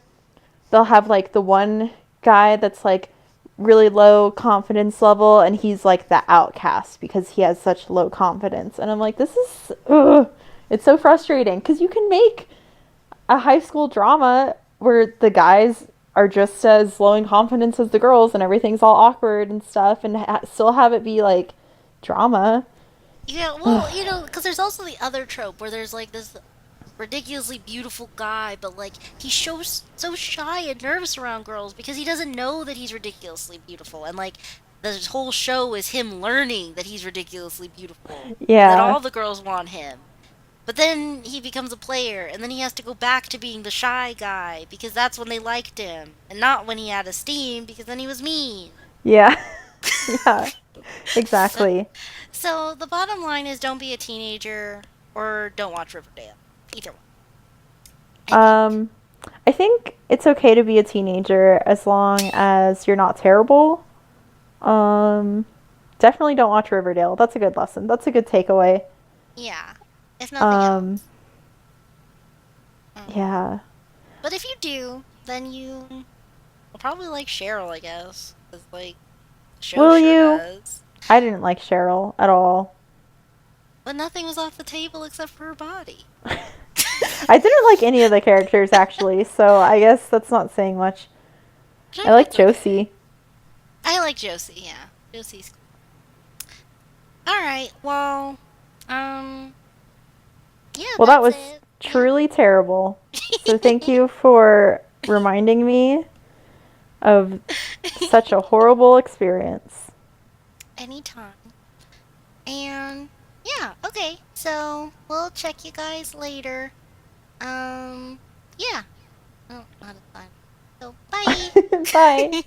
they'll have like the one guy that's like really low confidence level and he's like the outcast because he has such low confidence, and I'm like, this is it's so frustrating because you can make a high school drama where the guys are just as low in confidence as the girls and everything's all awkward and stuff, and still have it be like drama. yeah, well, because there's also the other trope where there's like this ridiculously beautiful guy, but like he shows so shy and nervous around girls because he doesn't know that he's ridiculously beautiful, and like the whole show is him learning that he's ridiculously beautiful and that Yeah. all the girls want him. But then he becomes a player, and then he has to go back to being the shy guy because that's when they liked him, and not when he had esteem because then he was mean. Yeah. Yeah. so, Exactly. so the bottom line is don't be a teenager or don't watch Riverdale. Either one, I think. Um, I think it's okay to be a teenager as long as you're not terrible. Um, Definitely don't watch Riverdale. That's a good lesson. That's a good takeaway. Yeah, if nothing Um, else. Mm. yeah. But if you do, then you will probably like Cheryl, I guess. Because, like, the show Will sure you? does. I didn't like Cheryl at all. But nothing was off the table except for her body. I didn't like any of the characters actually, so I guess that's not saying much. I like That's okay. Josie. I like Josie, yeah. Josie's cool. Alright, well, um, yeah, Well, that that's was it. Yeah. truly terrible. So thank you for reminding me of such a horrible experience. Anytime. And yeah, okay. So we'll check you guys later. Yeah. Oh, not a time. So bye. Bye.